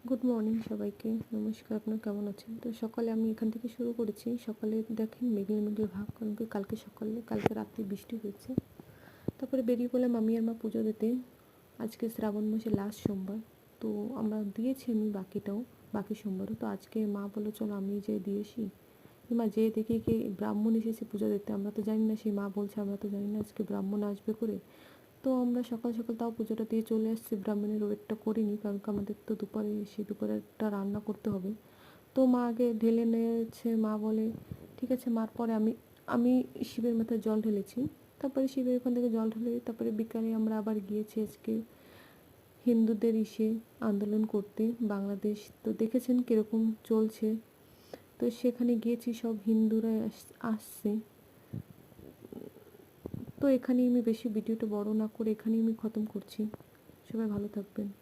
Good morning সবাইকে। নমস্কার, আপনারা কেমন আছেন? তো সকালে আমি এখান থেকে শুরু করেছি। সকালে দেখেন মেঘলা মেঘলা ভাব, কারণ কি কালকে রাত্রে বৃষ্টি হয়েছে। তারপরে বেরিয়ে পড়লাম আমি আর মা পুজো দিতে। আজকে শ্রাবণ মাসের লাস্ট সোমবার, তো আমরা দিয়েছি, আমি বাকি সোমবারও। তো আজকে মা বললো চলো আমি যেয়ে দিয়েছি। মা যেয়ে দেখি কি ব্রাহ্মণ এসেছে পুজো দিতে, আমরা তো জানি না। সেই মা বলছে আমরা তো জানি না আজকে ব্রাহ্মণ আসবে করে। তো আমরা সকাল সকাল তাও পুজোটা দিয়ে চলে আসছি। ব্রাহ্মণের ওয়েটটা করিনি, কারণ কি আমাদের তো দুপুরে একটা রান্না করতে হবে। তো মা আগে ঢেলে নিয়েছে। মা বলে ঠিক আছে। মার পরে আমি আমি শিবের মাথায় জল ঢেলেছি। তারপরে শিবের ওখান থেকে জল ঢেলে তারপরে বিকালে আমরা আবার গিয়েছি আজকে হিন্দুদের আন্দোলন করতে বাংলাদেশ। তো দেখেছেন কীরকম চলছে। তো সেখানে গিয়েছি, সব হিন্দুরা আসছে। তো এখানেই আমি বেশি ভিডিওটা বড় না করে এখানেই আমি খতম করছি। সবাই ভালো থাকবেন।